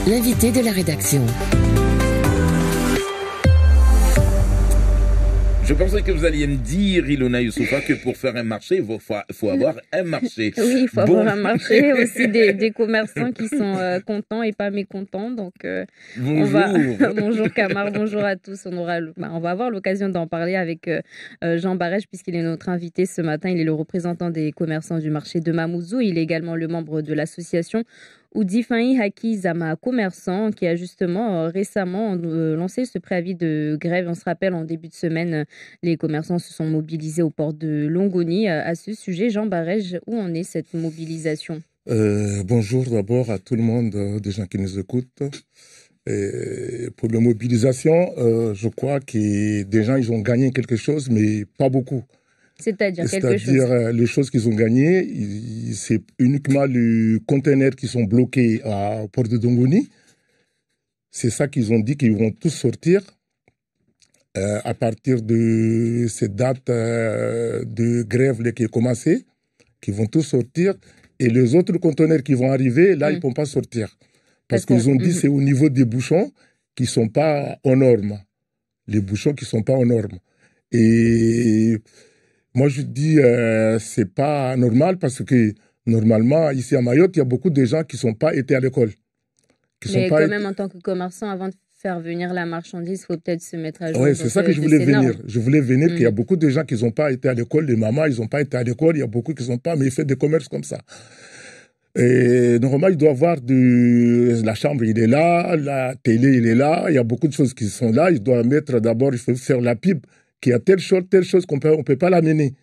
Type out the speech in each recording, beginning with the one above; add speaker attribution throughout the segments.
Speaker 1: L'invité de la rédaction.
Speaker 2: Je pensais que vous alliez me dire, Ilona Youssoufa, que pour faire un marché, il faut avoir un marché.
Speaker 3: Oui, il faut avoir un marché, aussi des commerçants qui sont contents et pas mécontents. Donc,
Speaker 2: Bonjour.
Speaker 3: Bonjour Kamar, bonjour à tous. On va avoir l'occasion d'en parler avec Jean Barège, puisqu'il est notre invité ce matin. Il est le représentant des commerçants du marché de Mamoudzou. Il est également le membre de l'association Oudifai Haki Zama Commerçant, qui a justement récemment lancé ce préavis de grève. On se rappelle, en début de semaine, les commerçants se sont mobilisés au port de Longoni. À ce sujet, Jean Barège, où en est cette mobilisation ?
Speaker 4: Bonjour d'abord à tout le monde, des gens qui nous écoutent. Pour la mobilisation, je crois que des gens, ils ont gagné quelque chose, mais pas beaucoup.
Speaker 3: C'est-à-dire quelque chose.
Speaker 4: C'est-à-dire les choses qu'ils ont gagnées, c'est uniquement les conteneurs qui sont bloqués au port de Longoni. C'est ça qu'ils ont dit, qu'ils vont tous sortir à partir de cette date de grève qui est commencée, qu'ils vont tous sortir. Et les autres conteneurs qui vont arriver, là, ils ne vont pas sortir. Parce qu'ils ont dit que c'est au niveau des bouchons qui ne sont pas aux normes. Les bouchons qui ne sont pas aux normes. Et moi, je dis c'est pas normal parce que normalement, ici à Mayotte, il y a beaucoup de gens qui ne sont pas été à l'école.
Speaker 3: Mais quand même, en tant que commerçant, avant de faire venir la marchandise, il faut peut-être se mettre à jour.
Speaker 4: Oui, c'est ça que je voulais venir. Je voulais venir qu'il y a beaucoup de gens qui n'ont pas été à l'école. Les mamans, ils n'ont pas été à l'école. Il y a beaucoup qui n'ont pas, mais ils font des commerces comme ça. Et normalement, il doit y avoir la chambre, il est là, la télé, il est là. Il y a beaucoup de choses qui sont là. Il doit mettre d'abord, il faut faire la pipe, qu'il y a telle chose qu'on on peut pas l'amener.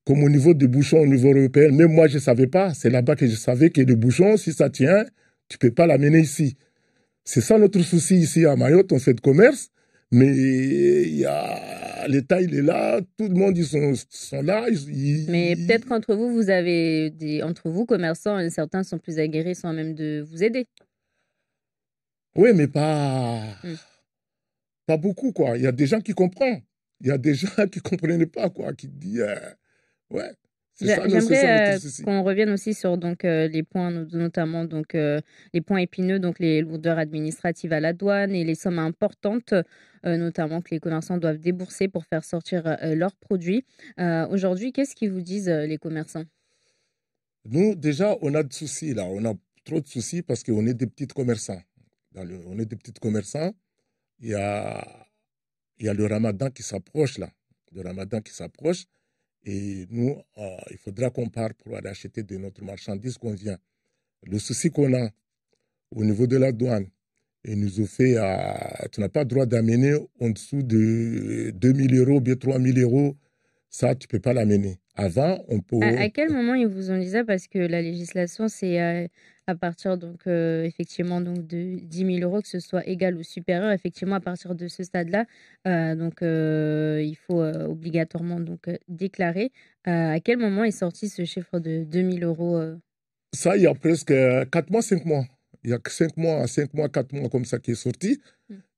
Speaker 4: Comme au niveau des bouchons, au niveau européen. Même moi, je ne savais pas. C'est là-bas que je savais que les bouchons, si ça tient, tu peux pas l'amener ici. C'est ça notre souci ici à Mayotte. On fait de commerce, mais l'État, il est là. Tout le monde, ils sont là.
Speaker 3: Mais peut-être qu'entre vous, vous avez entre vous, commerçants, certains sont plus aguerris sans même de vous aider.
Speaker 4: Oui, mais pas beaucoup, quoi. Il y a des gens qui comprennent. Il y a des gens qui ne comprenaient pas, quoi, qui disent, ouais.
Speaker 3: J'aimerais qu'on revienne aussi sur les points, notamment les points épineux, donc les lourdeurs administratives à la douane et les sommes importantes, notamment que les commerçants doivent débourser pour faire sortir leurs produits. Aujourd'hui, qu'est-ce qu'ils vous disent, les commerçants ?
Speaker 4: Nous, déjà, on a de soucis là. On a trop de soucis parce qu'on est des petits commerçants. On est des petits commerçants. Il y a le ramadan qui s'approche là. Le ramadan qui s'approche. Et nous, il faudra qu'on parte pour aller acheter de notre marchandise qu'on vient. Le souci qu'on a au niveau de la douane, ils nous ont fait, tu n'as pas le droit d'amener en dessous de 2 000 euros, bien 3 000 euros. Ça, tu ne peux pas l'amener. Avant, on peut...
Speaker 3: À quel moment ils vous ont dit ça ? Parce que la législation, c'est à partir effectivement de 10 000 euros, que ce soit égal ou supérieur. Effectivement, à partir de ce stade-là, il faut obligatoirement déclarer. À quel moment est sorti ce chiffre de 2 000 euros
Speaker 4: Ça, il y a presque 4 mois, 5 mois. Il y a 5 mois, 4 mois comme ça qui est sorti,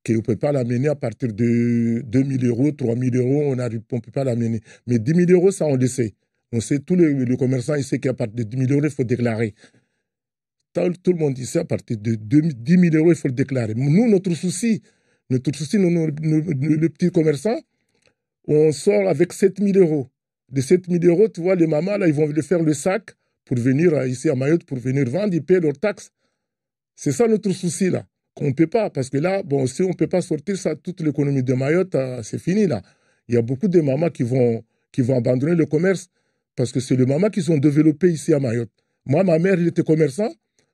Speaker 4: qu'on ne peut pas l'amener à partir de 2 000 euros, 3 000 euros, on ne peut pas l'amener. Mais 10 000 euros, ça, on le sait. On sait, tous les commerçants, ils savent qu'à partir de 10 000 euros, il faut déclarer. Tout le monde ici, à partir de 10 000 euros, il faut le déclarer. Nous, notre souci, nous, les petits commerçants, on sort avec 7 000 euros. De 7 000 euros, tu vois, les mamans, là, ils vont faire le sac pour venir ici à Mayotte, pour venir vendre, ils paient leurs taxes. C'est ça notre souci, là, qu'on ne peut pas. Parce que là, bon, si on ne peut pas sortir ça, toute l'économie de Mayotte, c'est fini, là. Il y a beaucoup de mamans qui vont abandonner le commerce parce que c'est les mamans qui sont développées ici à Mayotte. Moi, ma mère, elle était commerçant.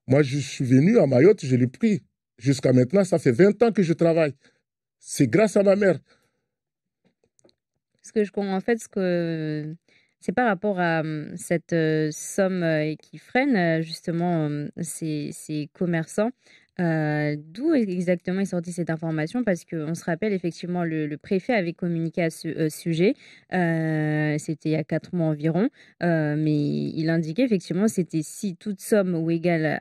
Speaker 4: Moi, je suis venu à Mayotte, je l'ai pris. Jusqu'à maintenant, ça fait 20 ans que je travaille. C'est grâce à ma mère.
Speaker 3: Ce que je comprends, en fait, c'est par rapport à cette somme qui freine justement ces commerçants. D'où exactement est sortie cette information? Parce qu'on se rappelle effectivement, le préfet avait communiqué à ce sujet. C'était il y a 4 mois environ. Mais il indiquait effectivement, c'était si toute somme ou égale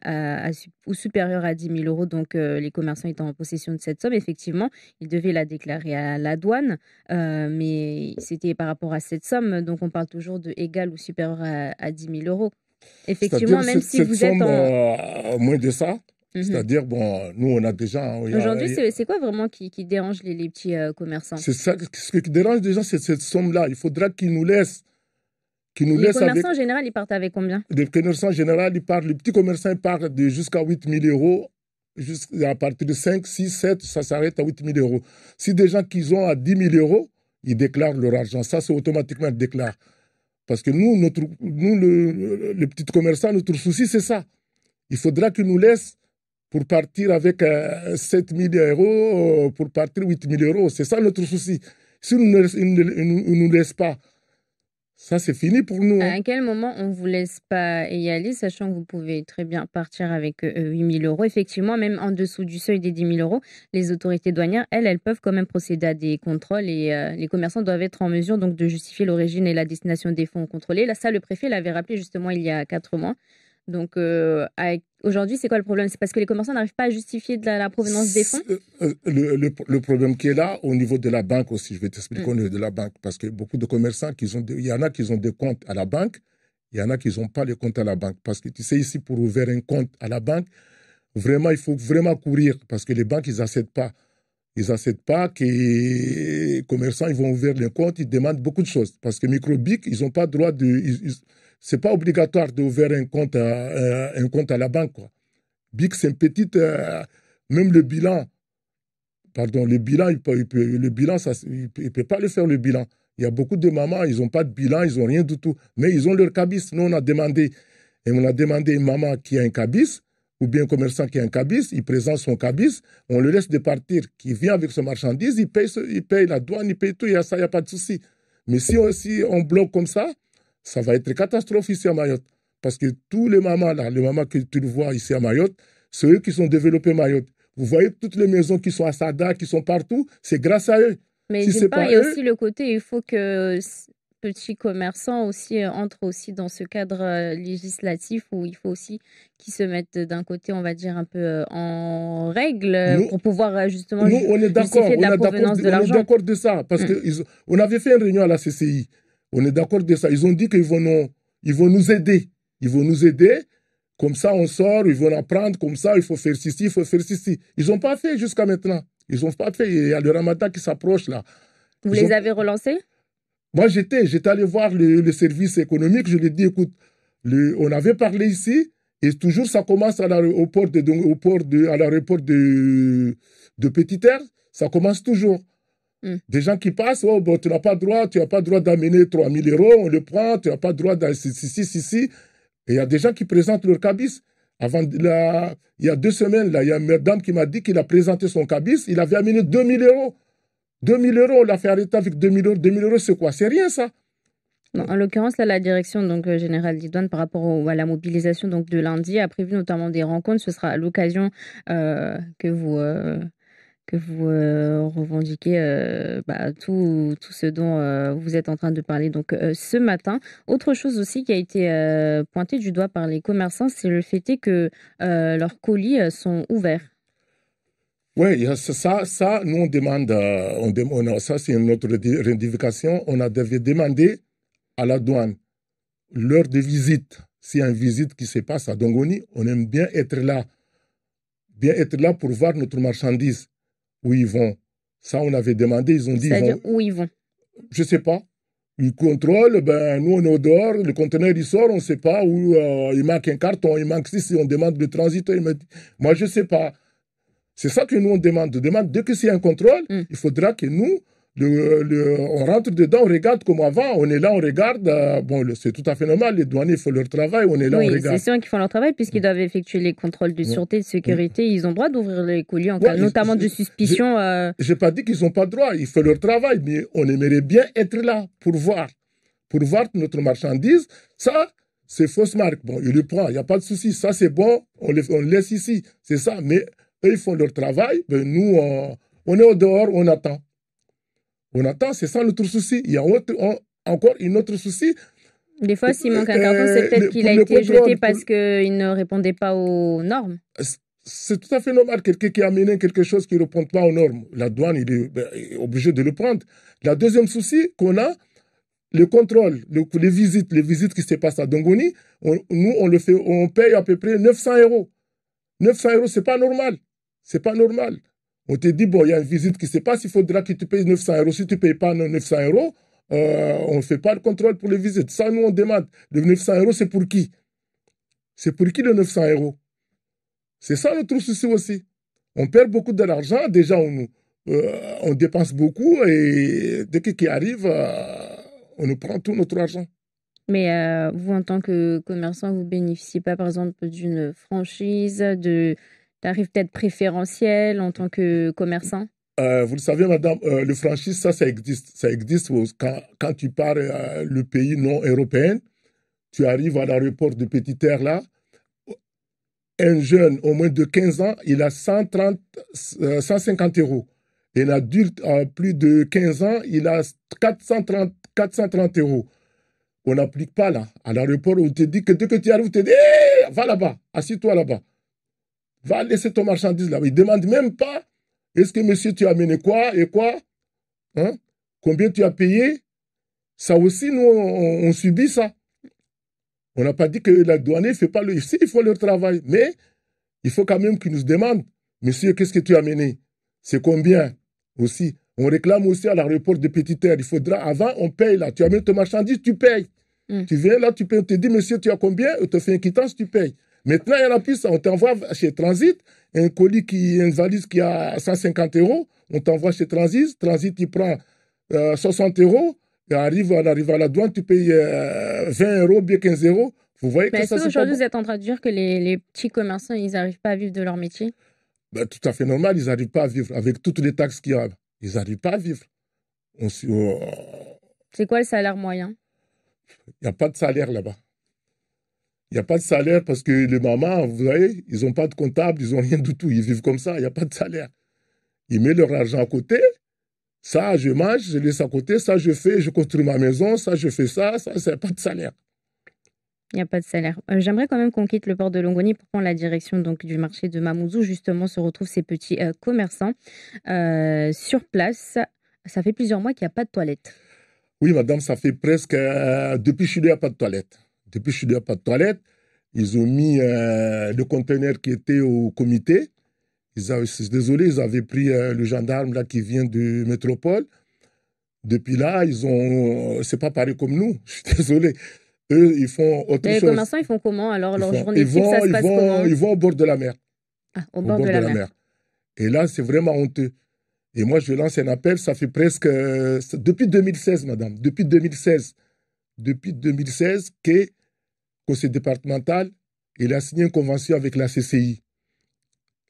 Speaker 3: ou supérieure à 10 000 euros, donc les commerçants étant en possession de cette somme, effectivement, ils devaient la déclarer à la douane. Mais c'était par rapport à cette somme, donc on parle toujours de égale ou supérieure à 10 000 euros. Effectivement, même si vous êtes
Speaker 4: en moins de ça, C'est-à-dire, bon, nous, on a déjà...
Speaker 3: Aujourd'hui, c'est quoi vraiment qui dérange les petits commerçants?
Speaker 4: C'est ça, ce qui dérange déjà, c'est cette somme-là. Il faudra qu'ils nous laissent.
Speaker 3: Les commerçants en général, ils partent avec combien?
Speaker 4: Les commerçants en général, les petits commerçants, ils partent de jusqu'à 8 000 euros. À partir de 5, 6, 7, ça s'arrête à 8 000 euros. Si des gens qui ont à 10 000 euros, ils déclarent leur argent. Ça, c'est automatiquement ils déclarent. Parce que nous, les petits commerçants, notre souci, c'est ça. Il faudra qu'ils nous laissent pour partir avec 7 000 euros, pour partir 8 000 euros. C'est ça notre souci. Si ils ne nous laissent pas, ça, c'est fini pour nous.
Speaker 3: À quel moment on ne vous laisse pas y aller, sachant que vous pouvez très bien partir avec 8 000 euros? Effectivement, même en dessous du seuil des 10 000 euros, les autorités douanières, elles peuvent quand même procéder à des contrôles et les commerçants doivent être en mesure donc, de justifier l'origine et la destination des fonds contrôlés. Là, ça, le préfet l'avait rappelé justement il y a 4 mois. Donc, aujourd'hui, c'est quoi le problème? C'est parce que les commerçants n'arrivent pas à justifier de la provenance des fonds?
Speaker 4: Le problème qui est là, au niveau de la banque aussi, je vais t'expliquer au niveau de la banque, parce que beaucoup de commerçants, il y en a qui ont des comptes à la banque, il y en a qui n'ont pas les comptes à la banque. Parce que tu sais, ici, pour ouvrir un compte à la banque, vraiment, il faut vraiment courir, parce que les banques, ils n'acceptent pas. Ils n'acceptent pas que les commerçants ils vont ouvrir les comptes, ils demandent beaucoup de choses. Parce que Microbic, ils n'ont pas le droit de... C'est pas obligatoire d'ouvrir un compte à la banque, quoi. BIC, c'est une petite... même le bilan, pardon, le bilan, il ne peut pas le faire, le bilan. Il y a beaucoup de mamans, ils n'ont pas de bilan, ils n'ont rien du tout. Mais ils ont leur cabis. Nous, on a demandé une maman qui a un cabis, ou bien un commerçant qui a un cabis, il présente son cabis, on le laisse de partir, qui vient avec son marchandise, il paye la douane, il paye tout, il y a ça, il n'y a pas de souci. Mais si on bloque comme ça va être catastrophe ici à Mayotte. Parce que tous les mamans là, les mamans que tu vois ici à Mayotte, c'est eux qui sont développés Mayotte. Vous voyez toutes les maisons qui sont à Sada, qui sont partout, c'est grâce à eux.
Speaker 3: Mais
Speaker 4: si
Speaker 3: il y a aussi le côté, il faut que petits commerçants aussi entrent aussi dans ce cadre législatif où il faut aussi qu'ils se mettent d'un côté, on va dire, un peu en règle pour pouvoir justement justifier de la provenance de l'argent.
Speaker 4: On est d'accord de ça, parce qu'on avait fait une réunion à la CCI. On est d'accord de ça. Ils ont dit qu'ils vont nous aider. Ils vont nous aider. Comme ça, on sort, ils vont apprendre. Comme ça, il faut faire ceci, il faut faire ceci. Ils n'ont pas fait jusqu'à maintenant. Ils n'ont pas fait. Il y a le Ramadan qui s'approche là.
Speaker 3: Vous les avez relancés?
Speaker 4: Moi, j'étais allé voir le service économique. Je lui ai dit, écoute, on avait parlé ici et toujours ça commence à l'aéroport de Petite-Terre. Ça commence toujours. Des gens qui passent, oh, bon, tu n'as pas le droit d'amener 3 000 euros, on le prend, tu n'as pas le droit de... Si. Et il y a des gens qui présentent leur cabis. Il y a 2 semaines, là, il y a une madame qui m'a dit qu'il a présenté son cabis, il avait amené 2 000 euros. 2 000 euros, on l'a fait arrêter avec 2 000 euros. 2 000 euros, c'est quoi? C'est rien, ça.
Speaker 3: Non, en l'occurrence, là, la direction générale des douanes par rapport à la mobilisation donc, de lundi a prévu notamment des rencontres. Ce sera à l'occasion que vous revendiquez tout ce dont vous êtes en train de parler donc, ce matin. Autre chose aussi qui a été pointée du doigt par les commerçants, c'est le fait que leurs colis sont ouverts.
Speaker 4: Oui, ça, nous on demande, ça c'est notre revendication, on a demandé à la douane l'heure de visite. S'il y a une visite qui se passe à Dongoni, on aime bien être là pour voir notre marchandise, où ils vont. Ça, on avait demandé, ils ont dit...
Speaker 3: C'est-à-dire où ils vont?
Speaker 4: Je ne sais pas. Ils contrôlent, nous on est au dehors, le conteneur il sort, on ne sait pas où il manque un carton, il manque si on demande le transit, moi je ne sais pas. C'est ça que nous on demande. Dès que s'il y a un contrôle, il faudra que nous, on rentre dedans, on regarde comme avant, on est là, on regarde. C'est tout à fait normal, les douaniers font leur travail, on est là, on regarde.
Speaker 3: Oui, c'est sûr qu'ils font leur travail puisqu'ils doivent effectuer les contrôles de sûreté, de sécurité. Ils ont le droit d'ouvrir les colis en cas notamment de suspicion.
Speaker 4: Je n'ai pas dit qu'ils n'ont pas le droit, ils font leur travail, mais on aimerait bien être là pour voir notre marchandise. Ça, c'est fausse marque. Bon, il le prend, il n'y a pas de souci. Ça, c'est bon, on le laisse ici. C'est ça, mais eux, ils font leur travail. Nous, on est au dehors, on attend. On attend, c'est ça notre souci. Il y a encore un autre souci.
Speaker 3: Des fois, s'il manque un carton, c'est peut-être qu'il a été jeté parce qu'il ne répondait pas aux normes.
Speaker 4: C'est tout à fait normal. Quelqu'un qui a amené quelque chose qui ne répond pas aux normes, la douane, il est obligé de le prendre. La deuxième souci qu'on a, le contrôle, les visites qui se passent à Dongoni, nous, on paye à peu près 900 euros. 900 €, c'est pas normal. C'est pas normal. On te dit, bon, il y a une visite qui se passe, il faudra que tu payes 900 €. Si tu ne payes pas 900 €, on ne fait pas le contrôle pour les visites. Ça, nous, on demande. Le 900 €, c'est pour qui? C'est pour qui le 900 €? C'est ça notre souci aussi. On perd beaucoup de l'argent. Déjà, on dépense beaucoup et dès qu'il arrive, on nous prend tout notre argent.
Speaker 3: Mais vous, en tant que commerçant, vous bénéficiez pas, par exemple, d'une franchise, de tarifs peut-être préférentiels en tant que commerçant?
Speaker 4: Vous le savez, madame, le franchise, ça existe. Ça existe quand tu pars le pays non européen, tu arrives à l'aéroport de Petite Terre là, un jeune au moins de 15 ans, il a 150 €. Et un adulte à plus de 15 ans, il a 430 €. On n'applique pas là. À l'aéroport, on te dit que dès que tu arrives, on te dit hey, va là-bas, assis-toi là-bas. Va laisser ton marchandise là-bas. Il ne demande même pas est-ce que monsieur, tu as amené quoi et quoi, hein? Combien tu as payé? Ça aussi, nous, on subit ça. On n'a pas dit que la douane ne fait pas le... Si, ils font leur travail. Mais il faut quand même qu'ils nous demandent, monsieur, qu'est-ce que tu as amené? C'est combien aussi? On réclame aussi à l'aéroport de Petite Terre. Il faudra, avant, on paye là. Tu amènes ton marchandise, tu payes. Tu viens là, tu payes. On te dit, monsieur, tu as combien? On te fait une quittance, tu payes. Maintenant, il y en a plus. On t'envoie chez Transit, une valise qui a 150 €. On t'envoie chez Transit. Transit, il prend 60 €. Et on arrive à la douane, tu payes 20 €, bien 15 €. Vous voyez que
Speaker 3: Mais
Speaker 4: ça,
Speaker 3: est-ce
Speaker 4: c'est pas
Speaker 3: qu'aujourd'hui,
Speaker 4: bon.
Speaker 3: vous êtes en train de dire que les petits commerçants, ils n'arrivent pas à vivre de leur métier?
Speaker 4: Ben, tout à fait normal, ils n'arrivent pas à vivre. Avec toutes les taxes qu'il y a, ils n'arrivent pas à vivre. Il
Speaker 3: C'est quoi le salaire moyen?
Speaker 4: n'y a pas de salaire là-bas. Il n'y a pas de salaire parce que les mamans, vous voyez, ils n'ont pas de comptable, ils n'ont rien du tout. Ils vivent comme ça, il n'y a pas de salaire. Ils mettent leur argent à côté. Ça, je mange, je laisse à côté. Ça, je fais, je construis ma maison. Ça, je fais ça. Ça, c'est pas de salaire.
Speaker 3: Il n'y a pas de salaire. J'aimerais quand même qu'on quitte le port de Longoni pour prendre la direction donc, du marché de Mamoudzou. Justement, se retrouvent ces petits commerçants sur place. Ça fait plusieurs mois qu'il n'y a pas de toilette.
Speaker 4: Oui, madame, ça fait presque... depuis chez nous, il n'y a pas de toilette. Depuis chez nous, il n'y a pas de toilette. Ils ont mis le conteneur qui était au comité. Désolé, ils avaient pris le gendarme là, qui vient de métropole. Depuis là, c'est pas pareil comme nous. Je suis désolé. Eux, ils font autre chose.
Speaker 3: Les commerçants, ils font comment alors? Leur journée type, ça se passe comment?
Speaker 4: Ils vont au bord de la mer.
Speaker 3: Ah, au bord de la mer.
Speaker 4: Et là, c'est vraiment honteux. Et moi, je lance un appel, ça fait presque... depuis 2016, madame. Depuis 2016. Depuis 2016 que le conseil départemental, il a signé une convention avec la CCI.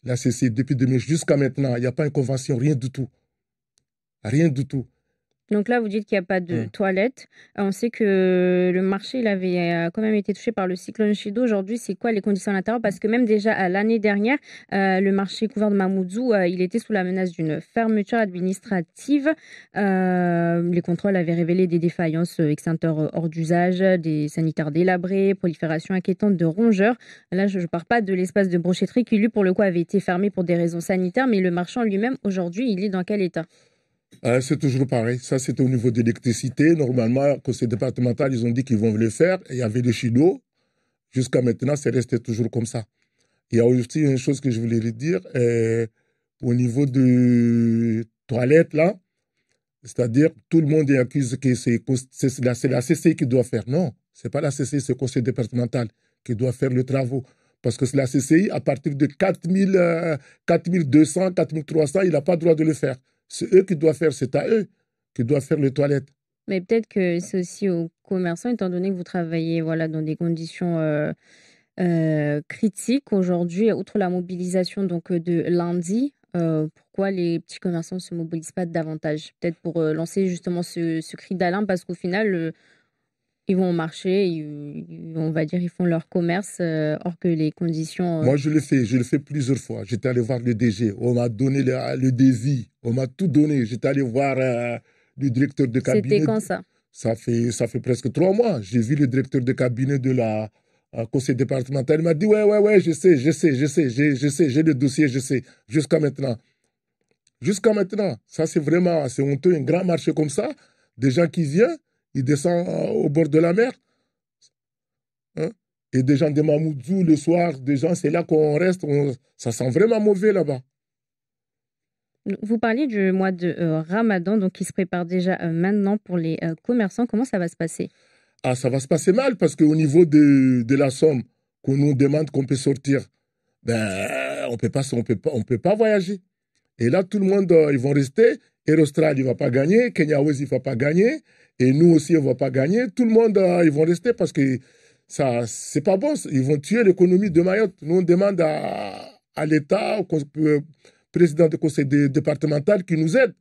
Speaker 4: La CCI, depuis 2000 jusqu'à maintenant, il n'y a pas une convention, rien du tout. Rien du tout.
Speaker 3: Donc là, vous dites qu'il n'y a pas de toilette. On sait que le marché il avait quand même été touché par le cyclone Chido. Aujourd'hui, c'est quoi les conditions à l'intérieur? Parce que même déjà l'année dernière, le marché couvert de Mamoudzou, il était sous la menace d'une fermeture administrative. Les contrôles avaient révélé des défaillances, extincteurs hors d'usage, des sanitaires délabrés, prolifération inquiétante de rongeurs. Là, je ne parle pas de l'espace de brochetterie qui, lui, pour le coup, avait été fermé pour des raisons sanitaires. Mais le marchand lui-même, aujourd'hui, il est dans quel état?
Speaker 4: C'est toujours pareil. Ça, c'est au niveau de l'électricité. Normalement, le conseil départemental, ils ont dit qu'ils vont le faire. Il y avait le Chido. Jusqu'à maintenant, c'est resté toujours comme ça. Il y a aussi une chose que je voulais lui dire. Au niveau de toilettes, là, c'est-à-dire, tout le monde accuse que c'est la CCI qui doit faire. Non, ce n'est pas la CCI, c'est le conseil départemental qui doit faire le travaux. Parce que c'est la CCI, à partir de 4200, 4300, il n'a pas le droit de le faire. C'est eux qui doivent faire, c'est à eux qui doivent faire les toilettes.
Speaker 3: Mais peut-être que c'est aussi aux commerçants, étant donné que vous travaillez voilà, dans des conditions critiques aujourd'hui, outre la mobilisation donc, de lundi, pourquoi les petits commerçants ne se mobilisent pas davantage? Peut-être pour lancer justement ce cri d'alarme, parce qu'au final, ils vont au marché, on va dire, ils font leur commerce, or que les conditions...
Speaker 4: Moi, je le fais plusieurs fois. J'étais allé voir le DG, on m'a donné le devis, on m'a tout donné. J'étais allé voir le directeur de cabinet.
Speaker 3: C'était quand ça?
Speaker 4: Ça fait presque 3 mois. J'ai vu le directeur de cabinet de la conseil départemental. Il m'a dit, ouais, je sais, j'ai le dossier, je sais. Jusqu'à maintenant. Ça, c'est vraiment, c'est honteux, un grand marché comme ça. Des gens qui viennent, ils descendent au bord de la mer. Hein? Et des gens de Mamoudzou, le soir, des gens, c'est là qu'on reste. Ça sent vraiment mauvais là-bas.
Speaker 3: Vous parliez du mois de Ramadan, donc qui se prépare déjà maintenant pour les commerçants. Comment ça va se passer?
Speaker 4: Ah, ça va se passer mal parce qu'au niveau de la somme qu'on nous demande qu'on peut sortir, ben, on peut pas voyager. Et là, tout le monde, ils vont rester. Aerostral, il ne va pas gagner. Kenya West, il ne va pas gagner. Et nous aussi, on ne va pas gagner. Tout le monde, ils vont rester parce que ça, c'est pas bon. Ils vont tuer l'économie de Mayotte. Nous, on demande à l'État, au président du conseil départemental, qui nous aide.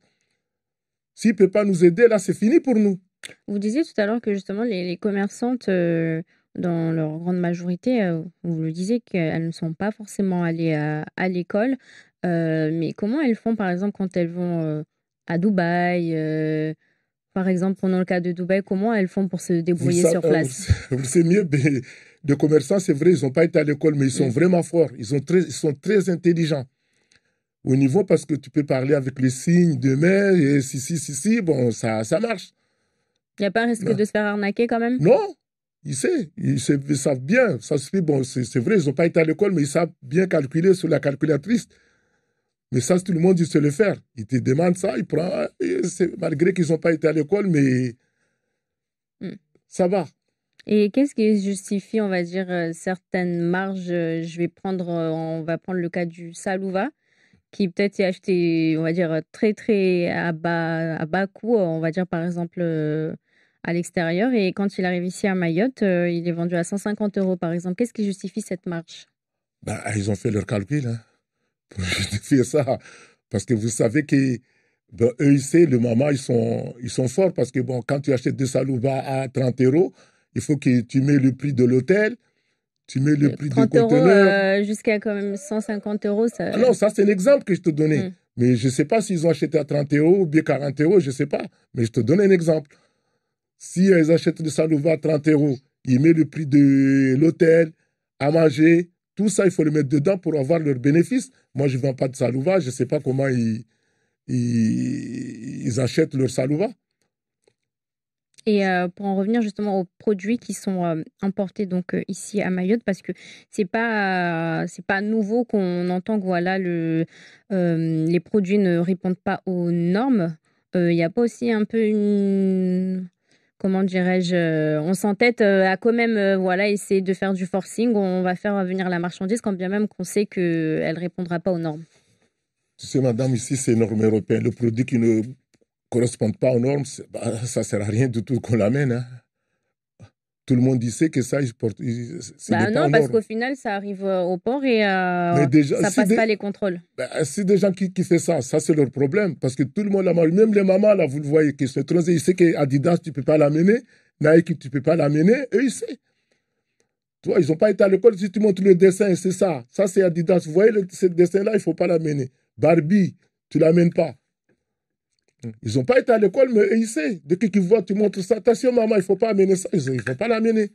Speaker 4: S'il ne peut pas nous aider, là, c'est fini pour nous.
Speaker 3: Vous disiez tout à l'heure que justement les commerçantes, dans leur grande majorité, vous le disiez qu'elles ne sont pas forcément allées à l'école. Mais comment elles font, par exemple, quand elles vont à Dubaï par exemple, prenons le cas de Dubaï, comment elles font pour se débrouiller sur place?
Speaker 4: Vous le savez mieux, mais les commerçants, c'est vrai, ils n'ont pas été à l'école, mais ils sont vraiment forts. Ils sont très intelligents. Au niveau, parce que tu peux parler avec les signes de main, et si, bon, ça marche.
Speaker 3: Il n'y a pas un risque de se faire arnaquer quand même?
Speaker 4: Non, ils savent bien. Ça se fait, bon, c'est vrai, ils n'ont pas été à l'école, mais ils savent bien calculer sur la calculatrice. Mais ça, tout le monde, il sait le faire. Il te demande ça, il prend, malgré qu'ils n'ont pas été à l'école, mais ça va.
Speaker 3: Et qu'est-ce qui justifie, on va dire, certaines marges? On va prendre le cas du Salouva, qui peut-être est acheté, on va dire, très, très à bas coût, on va dire, par exemple, à l'extérieur. Et quand il arrive ici à Mayotte, il est vendu à 150 euros, par exemple. Qu'est-ce qui justifie cette marge?
Speaker 4: Ben, ils ont fait leur calcul, hein, pour justifier ça. Parce que vous savez que ben, EIC, le maman, ils sont forts. Parce que bon, quand tu achètes des Salouva à 30 euros, il faut que tu mets le prix de l'hôtel, tu mets le prix du
Speaker 3: 30 euros
Speaker 4: conteneur.
Speaker 3: jusqu'à quand même 150 euros. Ça...
Speaker 4: Ah non, ça c'est un exemple que je te donnais. Mais je ne sais pas s'ils ont acheté à 30 euros ou bien 40 euros, je ne sais pas. Mais je te donne un exemple. Si ils achètent le Salouva à 30 euros, ils mettent le prix de l'hôtel, à manger, tout ça, il faut le mettre dedans pour avoir leur bénéfice. Moi, je ne vends pas de Salouva, je ne sais pas comment ils achètent leur Salouva.
Speaker 3: Et pour en revenir justement aux produits qui sont importés donc ici à Mayotte, parce que c'est pas nouveau qu'on entend que voilà les produits ne répondent pas aux normes. Il n'y a pas aussi un peu une, comment dirais-je, on s'entête à quand même voilà essayer de faire du forcing, on va faire venir la marchandise quand bien même qu'on sait qu'elle répondra pas aux normes.
Speaker 4: Tu sais, madame, ici, c'est normes européennes. Le produit qui ne correspondent pas aux normes, ça ne sert à rien du tout qu'on l'amène. Hein. Tout le monde sait que ça,
Speaker 3: non, parce qu'au final, ça arrive au port et ça passe pas les contrôles.
Speaker 4: Si des gens qui font ça, ça c'est leur problème. Parce que tout le monde, même les mamans, là, vous le voyez, qui sont étrangers, ils savent qu'Adidas, tu ne peux pas l'amener, Nike, tu ne peux pas l'amener, eux, ils savent. Toi, ils n'ont pas été à l'école, si tu montres le dessin, c'est ça. Ça, c'est Adidas. Vous voyez ce dessin-là, il ne faut pas l'amener. Barbie, tu ne l'amènes pas. Ils n'ont pas été à l'école, mais ils savent. Dès qu'ils voient, tu montres ça. Attention, maman, il ne faut pas amener ça. Il ne faut pas l'amener.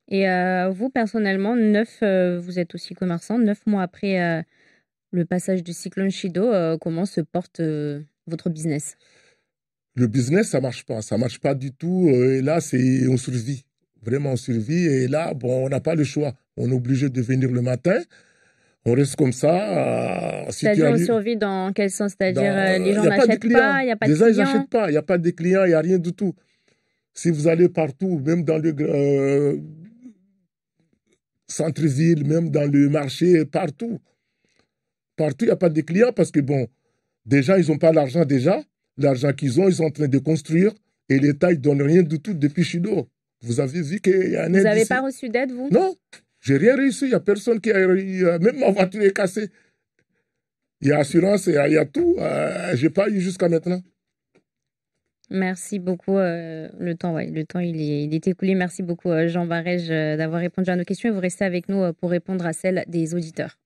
Speaker 3: Et vous, personnellement, vous êtes aussi commerçant, 9 mois après le passage du cyclone Chido, comment se porte votre business?
Speaker 4: Le business, ça ne marche pas. Ça ne marche pas du tout. Et là, on survit. Vraiment, on survit. Et là, bon, on n'a pas le choix. On est obligé de venir le matin. On reste comme ça.
Speaker 3: C'est-à-dire, on survit dans quel sens? C'est-à-dire, les gens n'achètent pas, il n'y a pas de clients.
Speaker 4: Les gens, ils n'achètent pas. Il n'y a pas de clients, il n'y a rien du tout. Si vous allez partout, même dans le centre-ville, même dans le marché, partout. Partout, il n'y a pas de clients parce que, bon, des gens, ils n'ont pas l'argent déjà. L'argent qu'ils ont, ils sont en train de construire. Et l'État, il ne donne rien du tout depuis Chido. Vous avez vu qu'il y a un
Speaker 3: Vous n'avez pas reçu d'aide, vous?
Speaker 4: Non. J'ai rien réussi, il n'y a personne qui a eu, même ma voiture est cassée. Il y a assurance, il y a tout. Je n'ai pas eu jusqu'à maintenant.
Speaker 3: Merci beaucoup. Le temps, il est écoulé. Merci beaucoup, Jean Barège, d'avoir répondu à nos questions. Et vous restez avec nous pour répondre à celles des auditeurs.